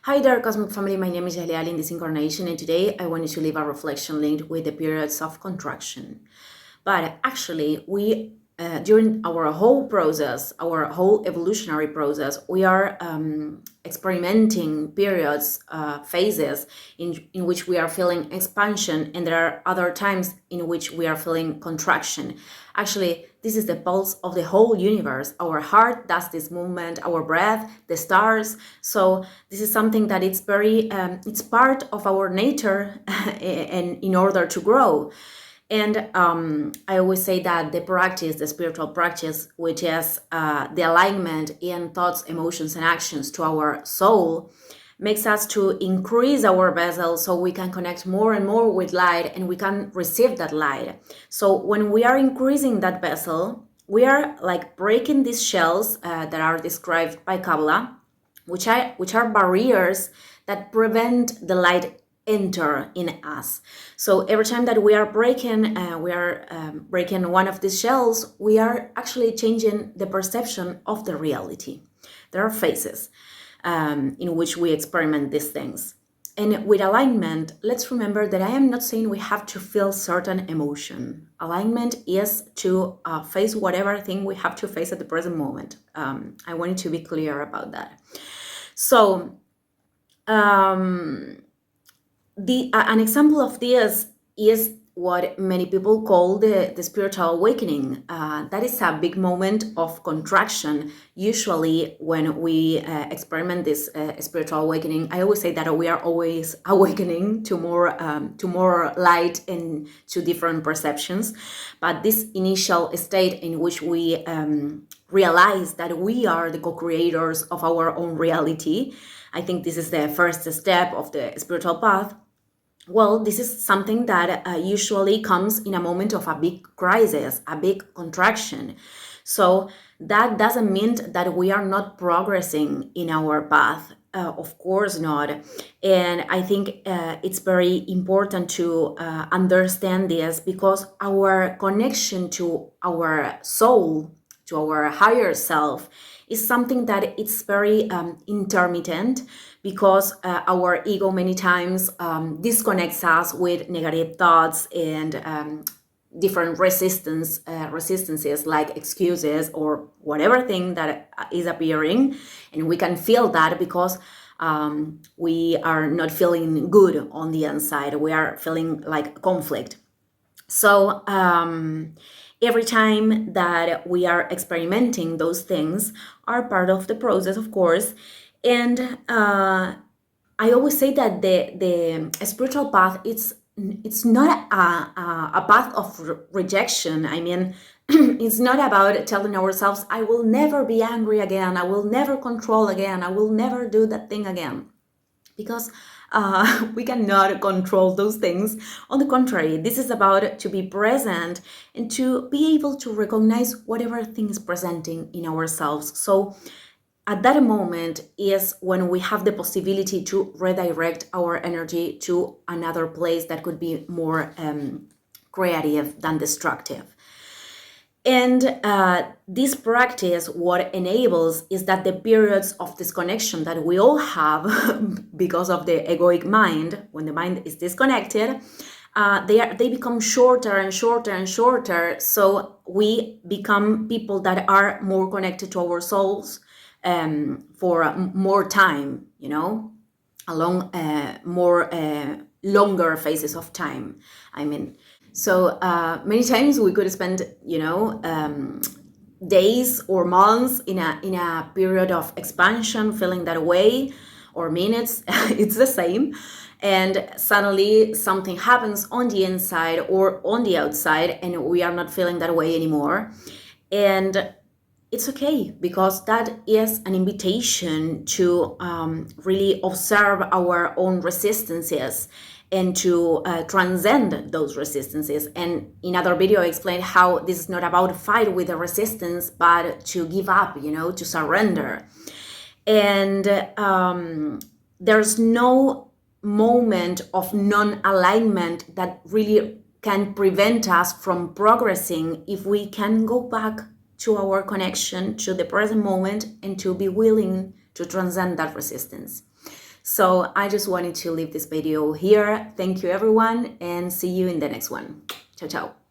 Hi there, Cosmic Family. My name is Jalial in this incarnation, and today I wanted to leave a reflection linked with the periods of contraction. But actually, during our whole process, our whole evolutionary process, we are experimenting periods, phases in which we are feeling expansion, and there are other times in which we are feeling contraction. Actually, this is the pulse of the whole universe. Our heart does this movement, our breath, the stars. So this is something that it's it's part of our nature, and in order to grow. And I always say that the spiritual practice, which is the alignment in thoughts, emotions, and actions to our soul, makes us to increase our vessel so we can connect more and more with light and we can receive that light. So when we are increasing that vessel, we are like breaking these shells that are described by Kabbalah, which are barriers that prevent the light enter in us. So every time that we are breaking one of these shells, we are actually changing the perception of the reality. There are phases in which we experiment these things. And with alignment, let's remember that I am not saying we have to feel certain emotion. Alignment is to face whatever thing we have to face at the present moment. I wanted to be clear about that. So an example of this is what many people call the spiritual awakening. That is a big moment of contraction. Usually when we experiment this spiritual awakening, I always say that we are always awakening to more light and to different perceptions. But this initial state in which we realize that we are the co-creators of our own reality, I think this is the first step of the spiritual path. Well, this is something that usually comes in a moment of a big crisis, a big contraction. So that doesn't mean that we are not progressing in our path. Of course not. And I think it's very important to understand this, because our connection to our soul, to our higher self, is something that it's very intermittent, because our ego many times disconnects us with negative thoughts and different resistances like excuses or whatever thing that is appearing, and we can feel that because we are not feeling good on the inside. We are feeling like conflict. So every time that we are experimenting, those things are part of the process, of course. And I always say that the spiritual path, it's not a path of rejection. I mean, it's not about telling ourselves, I will never be angry again, I will never control again, I will never do that thing again. Because we cannot control those things. On the contrary, this is about to be present and to be able to recognize whatever thing is presenting in ourselves. So at that moment is when we have the possibility to redirect our energy to another place that could be more creative than destructive. And this practice, what enables is that the periods of disconnection that we all have because of the egoic mind, when the mind is disconnected, they become shorter and shorter and shorter. So we become people that are more connected to our souls for more time, along more longer phases of time. I mean, so many times we could spend, days or months in a period of expansion, feeling that way, or minutes. It's the same. And suddenly something happens on the inside or on the outside, and we are not feeling that way anymore. And it's okay, because that is an invitation to really observe our own resistances and to transcend those resistances. And in other video, I explained how this is not about fight with the resistance, but to give up, to surrender. And there's no moment of non-alignment that really can prevent us from progressing if we can go back to our connection to the present moment and to be willing to transcend that resistance. So I just wanted to leave this video here. Thank you everyone, and see you in the next one. Ciao, ciao.